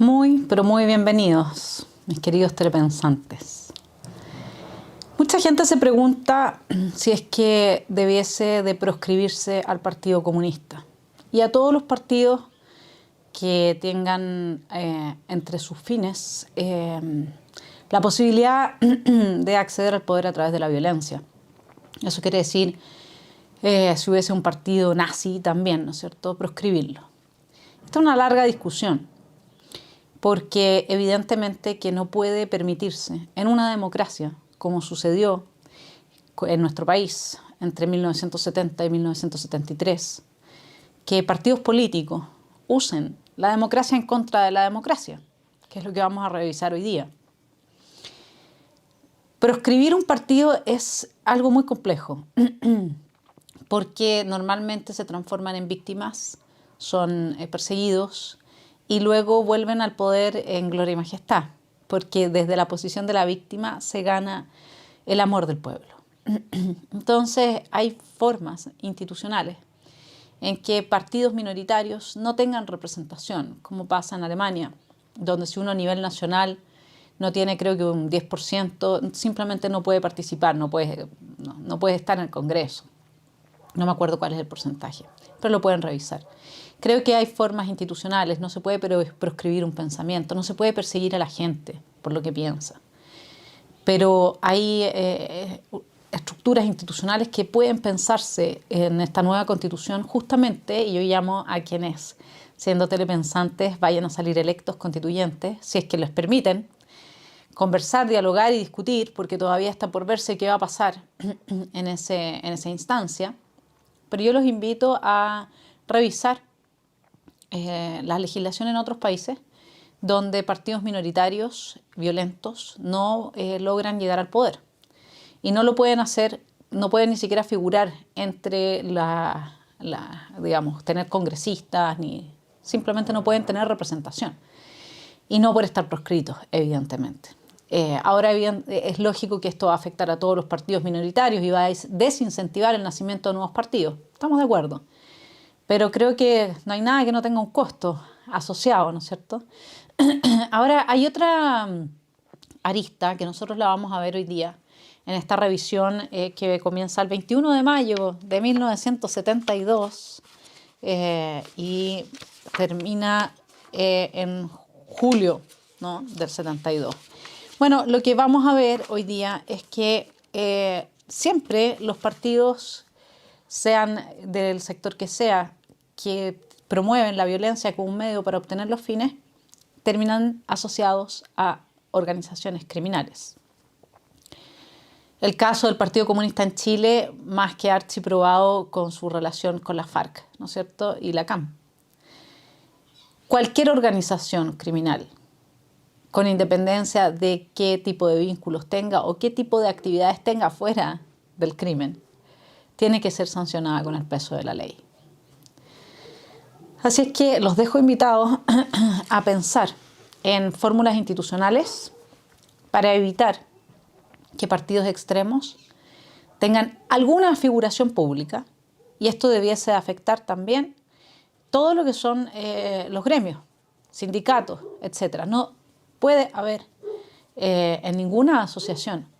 Muy, pero muy bienvenidos, mis queridos telepensantes. Mucha gente se pregunta si es que debiese de proscribirse al Partido Comunista y a todos los partidos que tengan entre sus fines la posibilidad de acceder al poder a través de la violencia. Eso quiere decir, si hubiese un partido nazi también, ¿no es cierto?, proscribirlo. Esta es una larga discusión, porque evidentemente que no puede permitirse en una democracia, como sucedió en nuestro país entre 1970 y 1973, que partidos políticos usen la democracia en contra de la democracia, que es lo que vamos a revisar hoy día. Proscribir un partido es algo muy complejo, porque normalmente se transforman en víctimas, son perseguidos y luego vuelven al poder en gloria y majestad, porque desde la posición de la víctima se gana el amor del pueblo. Entonces hay formas institucionales en que partidos minoritarios no tengan representación, como pasa en Alemania, donde si uno a nivel nacional no tiene, creo que un 10%, simplemente no puede participar, no puede estar en el Congreso. No me acuerdo cuál es el porcentaje, pero lo pueden revisar. Creo que hay formas institucionales, no se puede proscribir un pensamiento, no se puede perseguir a la gente por lo que piensa. Pero hay estructuras institucionales que pueden pensarse en esta nueva constitución justamente, y yo llamo a quienes, siendo telepensantes, vayan a salir electos constituyentes, si es que les permiten, conversar, dialogar y discutir, porque todavía está por verse qué va a pasar en esa instancia. Pero yo los invito a revisar la legislación en otros países donde partidos minoritarios violentos no logran llegar al poder. Y no lo pueden hacer, no pueden ni siquiera figurar entre digamos, tener congresistas, ni simplemente no pueden tener representación. Y no por estar proscritos, evidentemente. Ahora bien, es lógico que esto va a afectar a todos los partidos minoritarios y va a desincentivar el nacimiento de nuevos partidos. Estamos de acuerdo. Pero creo que no hay nada que no tenga un costo asociado, ¿no es cierto? Ahora, hay otra arista que nosotros la vamos a ver hoy día en esta revisión que comienza el 21 de mayo de 1972 y termina en julio, ¿no?, del 72. Bueno, lo que vamos a ver hoy día es que siempre los partidos, sean del sector que sea, que promueven la violencia como un medio para obtener los fines, terminan asociados a organizaciones criminales. El caso del Partido Comunista en Chile, más que archiprobado con su relación con la FARC, ¿no es cierto?, y la CAM. Cualquier organización criminal, con independencia de qué tipo de vínculos tenga o qué tipo de actividades tenga fuera del crimen, tiene que ser sancionada con el peso de la ley. Así es que los dejo invitados a pensar en fórmulas institucionales para evitar que partidos extremos tengan alguna figuración pública, y esto debiese afectar también todo lo que son los gremios, sindicatos, etc. No puede haber en ninguna asociación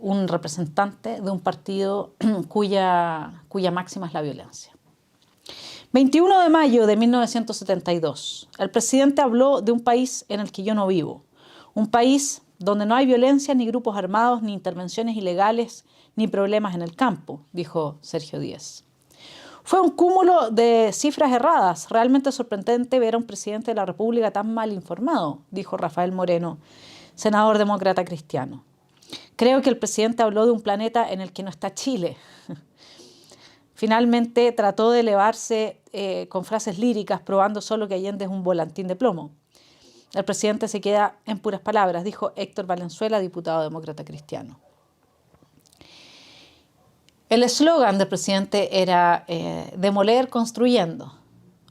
un representante de un partido cuya máxima es la violencia. 21 de mayo de 1972. El presidente habló de un país en el que yo no vivo. Un país donde no hay violencia, ni grupos armados, ni intervenciones ilegales, ni problemas en el campo, dijo Sergio Díez. Fue un cúmulo de cifras erradas. Realmente sorprendente ver a un presidente de la República tan mal informado, dijo Rafael Moreno, senador demócrata cristiano. Creo que el presidente habló de un planeta en el que no está Chile. Finalmente trató de elevarse con frases líricas, probando solo que Allende es un volantín de plomo. El presidente se queda en puras palabras, dijo Héctor Valenzuela, diputado demócrata cristiano. El eslogan del presidente era demoler construyendo.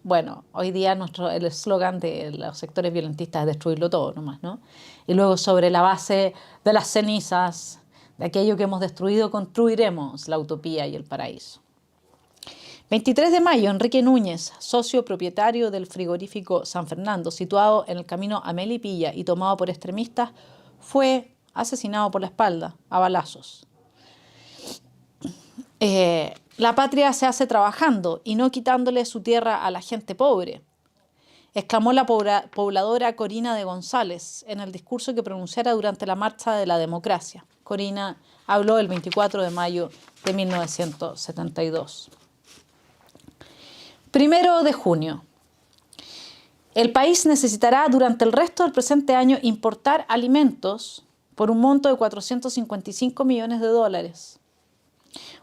Bueno, hoy día el eslogan de los sectores violentistas es destruirlo todo nomás, ¿no? Y luego, sobre la base de las cenizas, de aquello que hemos destruido, construiremos la utopía y el paraíso. 23 de mayo, Enrique Núñez, socio propietario del frigorífico San Fernando, situado en el camino a Melipilla y tomado por extremistas, fue asesinado por la espalda, a balazos. La patria se hace trabajando y no quitándole su tierra a la gente pobre, exclamó la pobladora Corina de González en el discurso que pronunciara durante la Marcha de la Democracia. Corina habló el 24 de mayo de 1972. 1 de junio. El país necesitará durante el resto del presente año importar alimentos por un monto de 455 millones de dólares.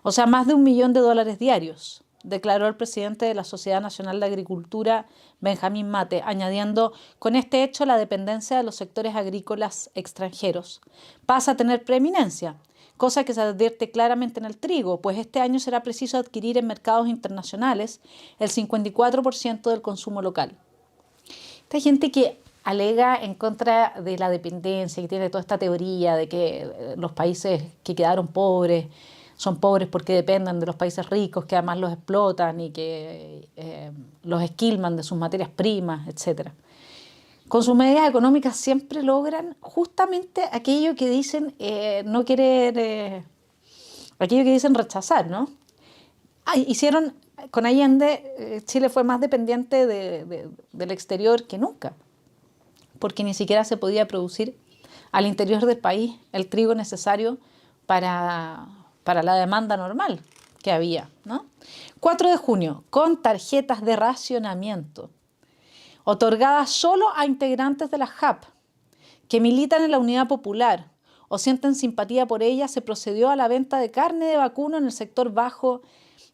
O sea, más de $1 millón diarios, declaró el presidente de la Sociedad Nacional de Agricultura, Benjamín Mate, añadiendo, con este hecho la dependencia de los sectores agrícolas extranjeros pasa a tener preeminencia, cosa que se advierte claramente en el trigo, pues este año será preciso adquirir en mercados internacionales el 54% del consumo local. Esta gente que alega en contra de la dependencia, que tiene toda esta teoría de que los países que quedaron pobres son pobres porque dependen de los países ricos, que además los explotan y que los esquilman de sus materias primas, etc. Con sus medidas económicas siempre logran justamente aquello que dicen no querer, aquello que dicen rechazar, ¿no? Hicieron, con Allende, Chile fue más dependiente del exterior que nunca, porque ni siquiera se podía producir al interior del país el trigo necesario para la demanda normal que había, ¿no? 4 de junio, con tarjetas de racionamiento, otorgadas solo a integrantes de la JAP, que militan en la Unidad Popular o sienten simpatía por ella, se procedió a la venta de carne de vacuno en el sector bajo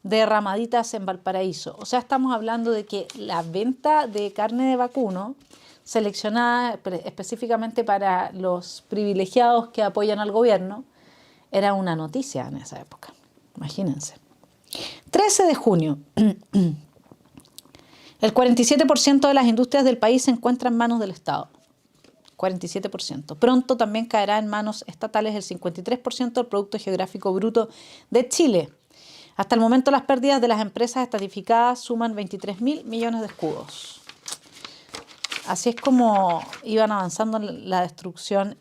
de Ramaditas en Valparaíso. O sea, estamos hablando de que la venta de carne de vacuno, seleccionada específicamente para los privilegiados que apoyan al gobierno, era una noticia en esa época, imagínense. 13 de junio. El 47% de las industrias del país se encuentra en manos del Estado. 47%. Pronto también caerá en manos estatales el 53% del Producto Geográfico Bruto de Chile. Hasta el momento las pérdidas de las empresas estatificadas suman 23.000 millones de escudos. Así es como iban avanzando en la destrucción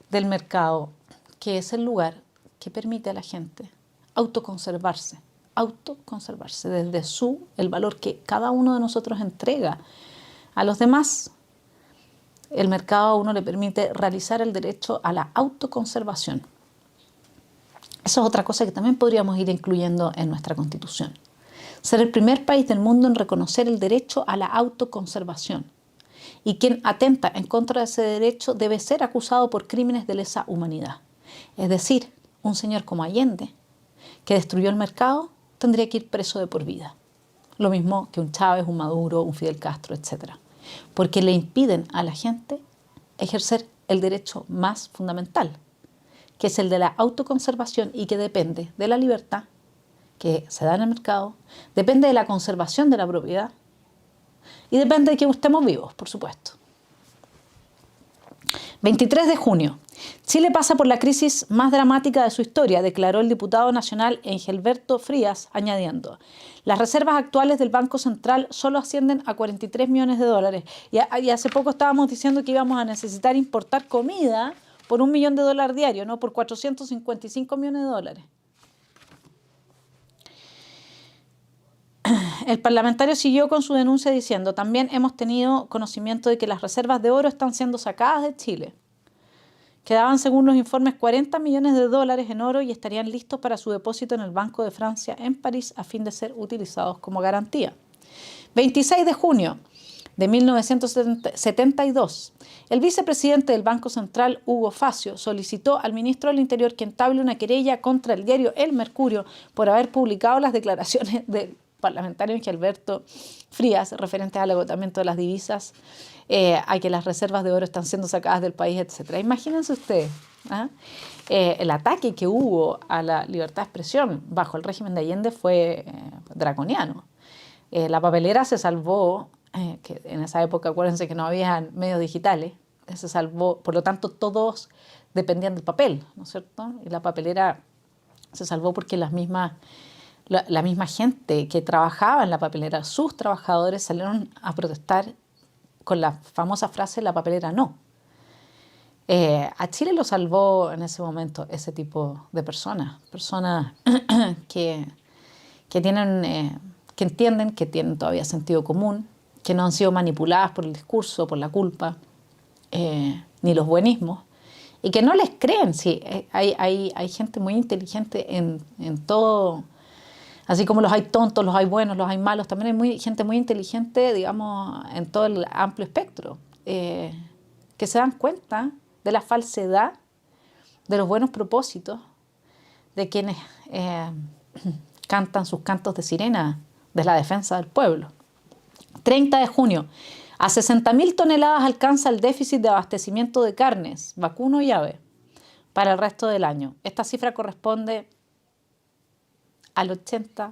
del mercado, que es el lugar que permite a la gente autoconservarse desde el valor que cada uno de nosotros entrega a los demás. El mercado a uno le permite realizar el derecho a la autoconservación. Eso es otra cosa que también podríamos ir incluyendo en nuestra Constitución. Ser el primer país del mundo en reconocer el derecho a la autoconservación. Y quien atenta en contra de ese derecho debe ser acusado por crímenes de lesa humanidad. Es decir, un señor como Allende, que destruyó el mercado, tendría que ir preso de por vida. Lo mismo que un Chávez, un Maduro, un Fidel Castro, etc. Porque le impiden a la gente ejercer el derecho más fundamental, que es el de la autoconservación y que depende de la libertad que se da en el mercado, depende de la conservación de la propiedad y depende de que estemos vivos, por supuesto. 23 de junio. Chile pasa por la crisis más dramática de su historia, declaró el diputado nacional Engelberto Frías, añadiendo: las reservas actuales del Banco Central solo ascienden a 43 millones de dólares. Y hace poco estábamos diciendo que íbamos a necesitar importar comida por $1 millón diario, no por 455 millones de dólares. El parlamentario siguió con su denuncia diciendo: también hemos tenido conocimiento de que las reservas de oro están siendo sacadas de Chile. Quedaban, según los informes, 40 millones de dólares en oro y estarían listos para su depósito en el Banco de Francia en París a fin de ser utilizados como garantía. 26 de junio de 1972, el vicepresidente del Banco Central, Hugo Facio, solicitó al ministro del Interior que entable una querella contra el diario El Mercurio por haber publicado las declaraciones del parlamentario Engelberto Frías referentes al agotamiento de las divisas, a que las reservas de oro están siendo sacadas del país, etc. Imagínense ustedes el ataque que hubo a la libertad de expresión bajo el régimen de Allende fue draconiano. La papelera se salvó, que en esa época acuérdense que no había medios digitales, se salvó, por lo tanto todos dependían del papel, ¿no es cierto? Y la papelera se salvó porque las mismas la misma gente que trabajaba en la papelera, sus trabajadores salieron a protestar con la famosa frase "la papelera no". A Chile lo salvó en ese momento ese tipo de personas que, que entienden, que tienen todavía sentido común, que no han sido manipuladas por el discurso, por la culpa, ni los buenismos, y que no les creen. Sí, hay gente muy inteligente en todo, así como los hay tontos, los hay buenos, los hay malos, también hay gente muy inteligente, digamos, en todo el amplio espectro, que se dan cuenta de la falsedad de los buenos propósitos de quienes cantan sus cantos de sirena de la defensa del pueblo. 30 de junio. A 60.000 toneladas alcanza el déficit de abastecimiento de carnes, vacuno y ave para el resto del año. Esta cifra corresponde al 80%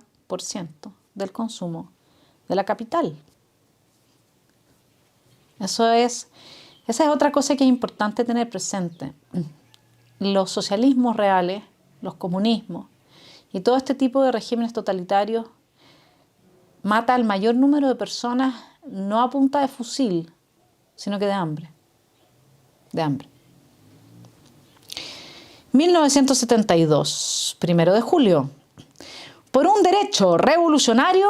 del consumo de la capital. Esa es otra cosa que es importante tener presente. Los socialismos reales, los comunismos y todo este tipo de regímenes totalitarios mata al mayor número de personas no a punta de fusil, sino que de hambre. De hambre. 1972, 1 de julio. Por un derecho revolucionario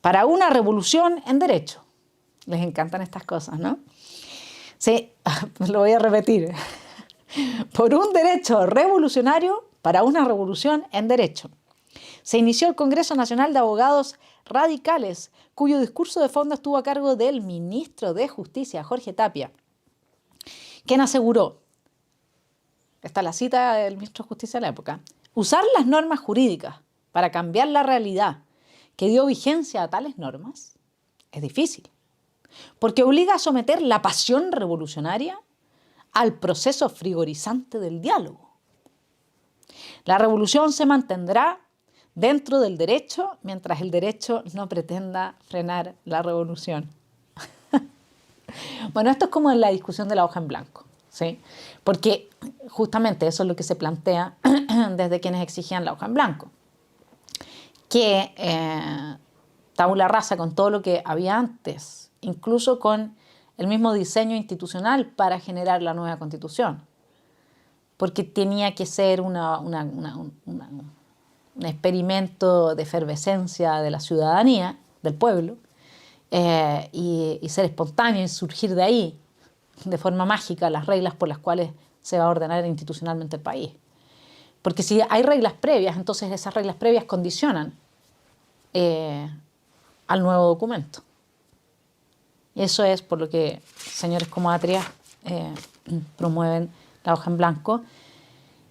para una revolución en derecho. Les encantan estas cosas, ¿no? Sí, lo voy a repetir. Por un derecho revolucionario para una revolución en derecho. Se inició el Congreso Nacional de Abogados Radicales, cuyo discurso de fondo estuvo a cargo del ministro de Justicia, Jorge Tapia, quien aseguró, esta es la cita del ministro de Justicia de la época, usar las normas jurídicas para cambiar la realidad que dio vigencia a tales normas es difícil, porque obliga a someter la pasión revolucionaria al proceso frigorizante del diálogo. La revolución se mantendrá dentro del derecho mientras el derecho no pretenda frenar la revolución. Bueno, esto es como en la discusión de la hoja en blanco, ¿sí? Porque justamente eso es lo que se plantea desde quienes exigían la hoja en blanco. Que tabula rasa con todo lo que había antes, incluso con el mismo diseño institucional para generar la nueva Constitución, porque tenía que ser un experimento de efervescencia de la ciudadanía, del pueblo, y ser espontáneo y surgir de ahí, de forma mágica, las reglas por las cuales se va a ordenar institucionalmente el país. Porque si hay reglas previas, entonces esas reglas previas condicionan al nuevo documento. Y eso es por lo que señores como Atria promueven la hoja en blanco.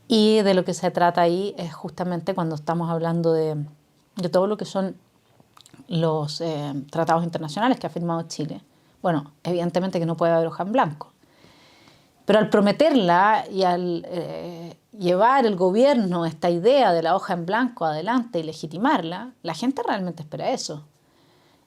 Y de lo que se trata ahí es justamente cuando estamos hablando de todo lo que son los tratados internacionales que ha firmado Chile. Bueno, evidentemente que no puede haber hoja en blanco. Pero al prometerla y al llevar el gobierno esta idea de la hoja en blanco adelante y legitimarla, la gente realmente espera eso.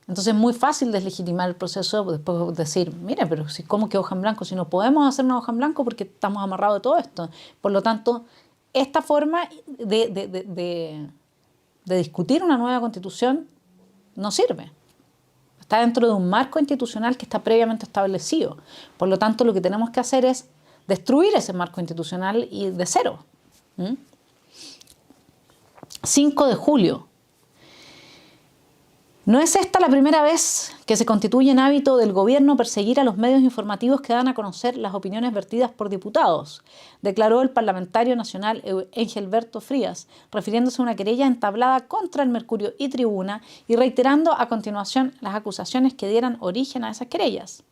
Entonces es muy fácil deslegitimar el proceso, después decir, mire, pero ¿cómo que hoja en blanco? Si no podemos hacer una hoja en blanco porque estamos amarrados de todo esto. Por lo tanto, esta forma de discutir una nueva constitución no sirve. Está dentro de un marco institucional que está previamente establecido. Por lo tanto, lo que tenemos que hacer es destruir ese marco institucional y de cero. 5 de julio. No es esta la primera vez que se constituye en hábito del gobierno perseguir a los medios informativos que dan a conocer las opiniones vertidas por diputados, declaró el parlamentario nacional Engelberto Frías, refiriéndose a una querella entablada contra el Mercurio y Tribuna y reiterando a continuación las acusaciones que dieran origen a esas querellas.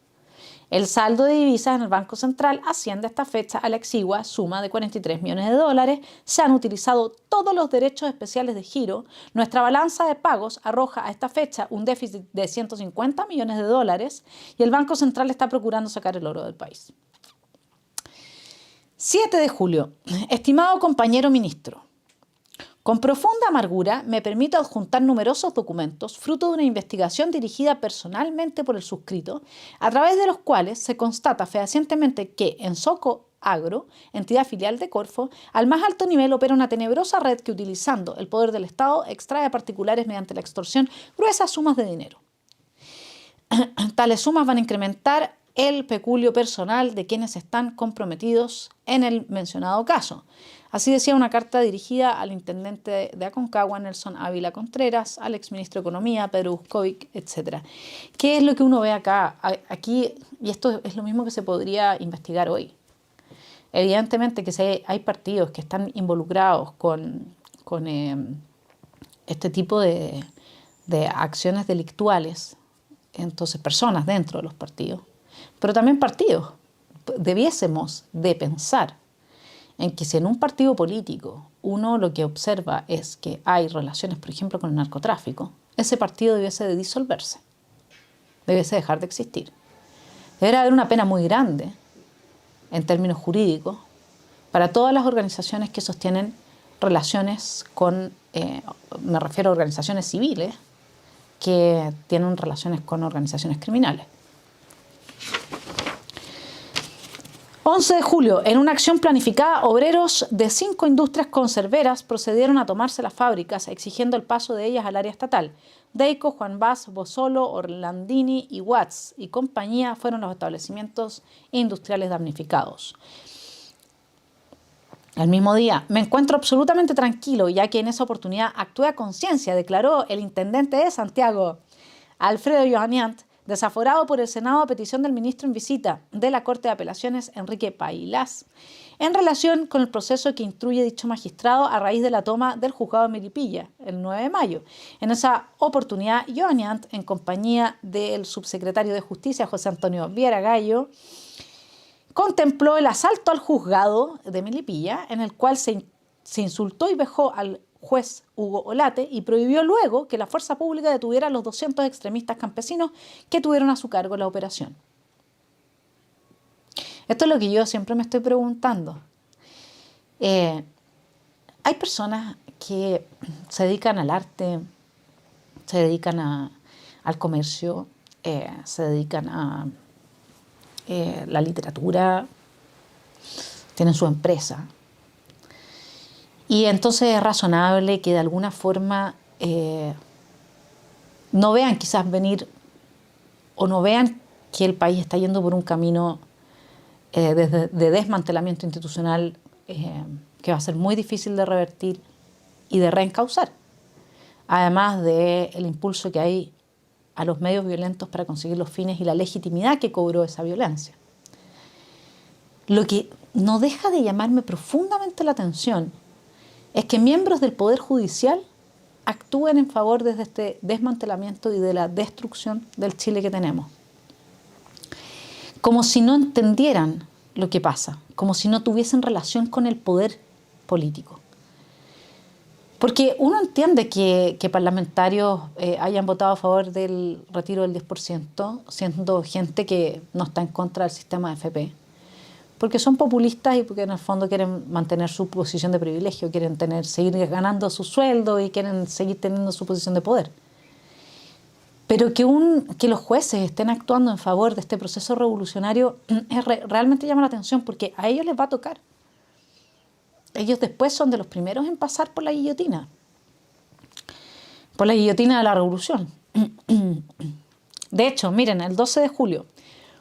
El saldo de divisas en el Banco Central asciende a esta fecha a la exigua suma de $43 millones. Se han utilizado todos los derechos especiales de giro. Nuestra balanza de pagos arroja a esta fecha un déficit de $150 millones y el Banco Central está procurando sacar el oro del país. 7 de julio. Estimado compañero ministro, con profunda amargura me permito adjuntar numerosos documentos fruto de una investigación dirigida personalmente por el suscrito, a través de los cuales se constata fehacientemente que, en Agro, entidad filial de Corfo, al más alto nivel opera una tenebrosa red que, utilizando el poder del Estado, extrae a particulares mediante la extorsión gruesas sumas de dinero. Tales sumas van a incrementar el peculio personal de quienes están comprometidos en el mencionado caso. Así decía una carta dirigida al intendente de Aconcagua, Nelson Ávila Contreras, al exministro de Economía, Pedro Buscovic, etc. ¿Qué es lo que uno ve acá? Aquí, y esto es lo mismo que se podría investigar hoy. Evidentemente que hay partidos que están involucrados con este tipo de acciones delictuales, entonces personas dentro de los partidos, pero también partidos. Debiésemos de pensar en que si en un partido político uno lo que observa es que hay relaciones, por ejemplo, con el narcotráfico, ese partido debiese de disolverse, debiese dejar de existir. Debería haber una pena muy grande, en términos jurídicos, para todas las organizaciones que sostienen relaciones con, me refiero a organizaciones civiles, que tienen relaciones con organizaciones criminales. 11 de julio, en una acción planificada, obreros de 5 industrias conserveras procedieron a tomarse las fábricas, exigiendo el paso de ellas al área estatal. Deico, Juan Bas, Bosolo, Orlandini y Watts y compañía fueron los establecimientos industriales damnificados. El mismo día, me encuentro absolutamente tranquilo, ya que en esa oportunidad actué a conciencia, declaró el intendente de Santiago, Alfredo Johanniant, desaforado por el Senado a petición del ministro en visita de la Corte de Apelaciones, Enrique Pailás, en relación con el proceso que instruye dicho magistrado a raíz de la toma del juzgado de Melipilla, el 9 de mayo. En esa oportunidad, Johanniant, en compañía del subsecretario de Justicia, José Antonio Viera Gallo, contempló el asalto al juzgado de Melipilla, en el cual se insultó y vejó al juez Hugo Olate y prohibió luego que la fuerza pública detuviera a los 200 extremistas campesinos que tuvieron a su cargo la operación. Esto es lo que yo siempre me estoy preguntando. Hay personas que se dedican al arte, se dedican al comercio, se dedican a la literatura, tienen su empresa. Y entonces es razonable que de alguna forma no vean quizás venir o no vean que el país está yendo por un camino de desmantelamiento institucional que va a ser muy difícil de revertir y de reencauzar. Además del impulso que hay a los medios violentos para conseguir los fines y la legitimidad que cobró esa violencia. Lo que no deja de llamarme profundamente la atención es que miembros del Poder Judicial actúen en favor de este desmantelamiento y de la destrucción del Chile que tenemos. Como si no entendieran lo que pasa, como si no tuviesen relación con el poder político. Porque uno entiende que parlamentarios hayan votado a favor del retiro del 10%, siendo gente que no está en contra del sistema de FP. Porque son populistas y porque en el fondo quieren mantener su posición de privilegio, quieren seguir ganando su sueldo y quieren seguir teniendo su posición de poder. Pero que los jueces estén actuando en favor de este proceso revolucionario realmente llama la atención porque a ellos les va a tocar. Ellos después son de los primeros en pasar por la guillotina de la revolución. De hecho, miren, el 12 de julio,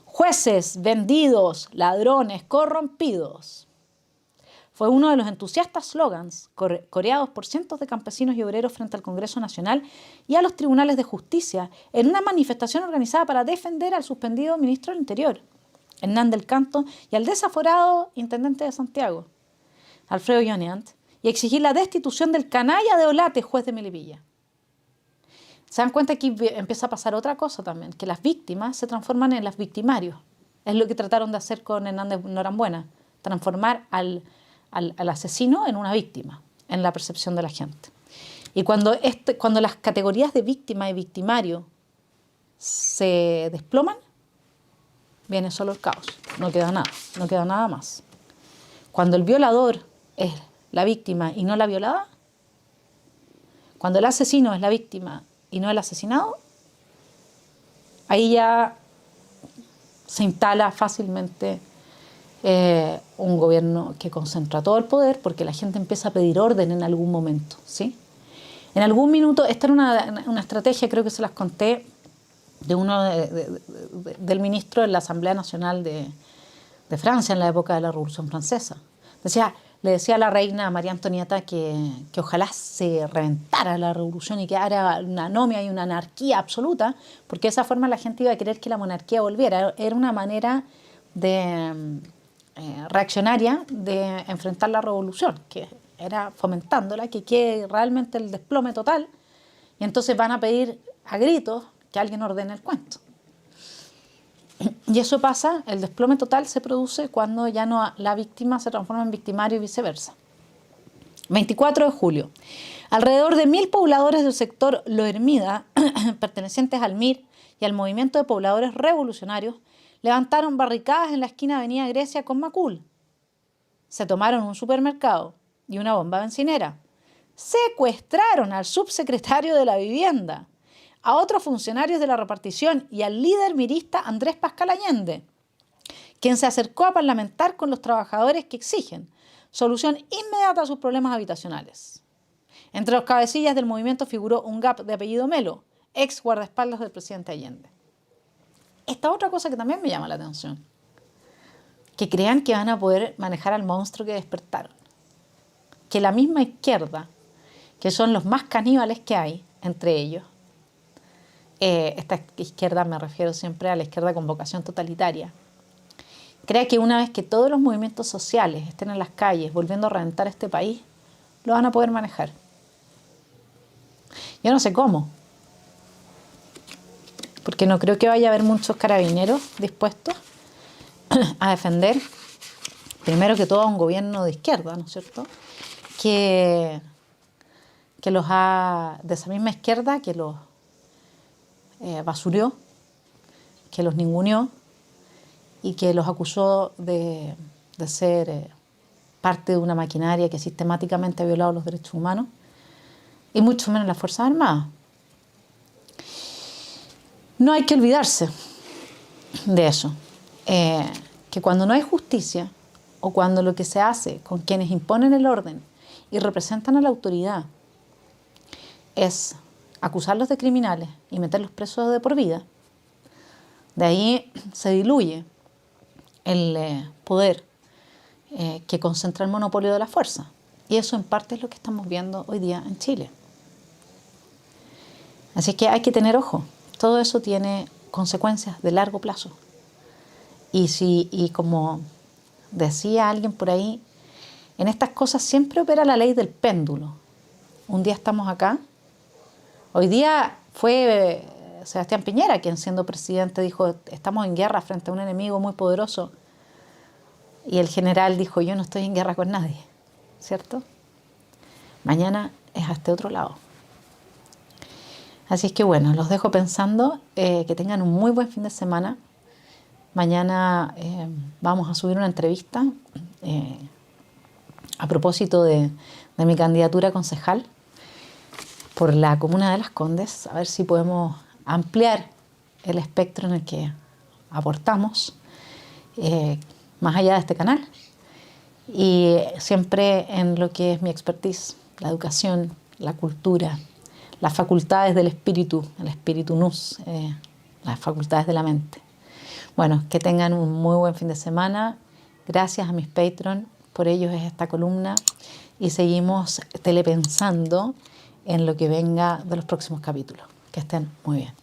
jueces, vendidos, ladrones, corrompidos. Fue uno de los entusiastas slogans coreados por cientos de campesinos y obreros frente al Congreso Nacional y a los tribunales de justicia en una manifestación organizada para defender al suspendido ministro del Interior, Hernán del Canto, y al desaforado intendente de Santiago, Alfredo Johanniant, y exigir la destitución del canalla de Olate, juez de Melipilla. Se dan cuenta que aquí empieza a pasar otra cosa también, que las víctimas se transforman en las victimarios. Es lo que trataron de hacer con Hernández Norambuena, transformar al asesino en una víctima, en la percepción de la gente. Y cuando las categorías de víctima y victimario se desploman, viene solo el caos, no queda nada más. Cuando el violador es la víctima y no la violada, cuando el asesino es la víctima y no el asesinado, ahí ya se instala fácilmente un gobierno que concentra todo el poder porque la gente empieza a pedir orden en algún momento, ¿sí? En algún minuto, esta era una estrategia, creo que se las conté, de uno del ministro de la Asamblea Nacional de Francia en la época de la Revolución Francesa. Le decía a la reina María Antonieta que ojalá se reventara la revolución y quedara una anomia y una anarquía absoluta, porque de esa forma la gente iba a querer que la monarquía volviera. Era una manera reaccionaria de enfrentar la revolución, que era fomentándola, que quede realmente el desplome total, y entonces van a pedir a gritos que alguien ordene el cuento. Y eso pasa, el desplome total se produce cuando ya no la víctima se transforma en victimario y viceversa. 24 de julio. Alrededor de 1000 pobladores del sector Lo Hermida, pertenecientes al MIR y al Movimiento de Pobladores Revolucionarios, levantaron barricadas en la esquina de Avenida Grecia con Macul. Se tomaron un supermercado y una bomba bencinera. Secuestraron al subsecretario de la Vivienda, a otros funcionarios de la repartición y al líder mirista Andrés Pascal Allende, quien se acercó a parlamentar con los trabajadores que exigen solución inmediata a sus problemas habitacionales. Entre los cabecillas del movimiento figuró un GAP de apellido Melo, ex guardaespaldas del presidente Allende. Esta otra cosa que también me llama la atención, que crean que van a poder manejar al monstruo que despertaron. Que la misma izquierda, que son los más caníbales que hay entre ellos, esta izquierda, me refiero siempre a la izquierda con vocación totalitaria, crea que una vez que todos los movimientos sociales estén en las calles volviendo a reventar este país, lo van a poder manejar. Yo no sé cómo, porque no creo que vaya a haber muchos carabineros dispuestos a defender, primero que todo, a un gobierno de izquierda, ¿no es cierto?, que los ha, de esa misma izquierda, que los basurió, que los ninguneó y que los acusó de ser parte de una maquinaria que sistemáticamente ha violado los derechos humanos, y mucho menos las Fuerzas Armadas. No hay que olvidarse de eso, que cuando no hay justicia, o cuando lo que se hace con quienes imponen el orden y representan a la autoridad es acusarlos de criminales y meterlos presos de por vida, de ahí se diluye el poder que concentra el monopolio de la fuerza. Y eso en parte es lo que estamos viendo hoy día en Chile. Así que hay que tener ojo. Todo eso tiene consecuencias de largo plazo. Y como decía alguien por ahí, en estas cosas siempre opera la ley del péndulo. Un día estamos acá. Hoy día fue Sebastián Piñera quien, siendo presidente, dijo: estamos en guerra frente a un enemigo muy poderoso. Y el general dijo: yo no estoy en guerra con nadie, ¿cierto? Mañana es a este otro lado. Así es que bueno, los dejo pensando, que tengan un muy buen fin de semana. Mañana vamos a subir una entrevista a propósito de mi candidatura a concejal por la comuna de Las Condes, a ver si podemos ampliar el espectro en el que aportamos más allá de este canal, y siempre en lo que es mi expertise, la educación, la cultura, las facultades del espíritu, el espíritu nous, las facultades de la mente. Bueno, que tengan un muy buen fin de semana. Gracias a mis Patreon, por ellos es esta columna, y seguimos telepensando en lo que venga de los próximos capítulos. Que estén muy bien.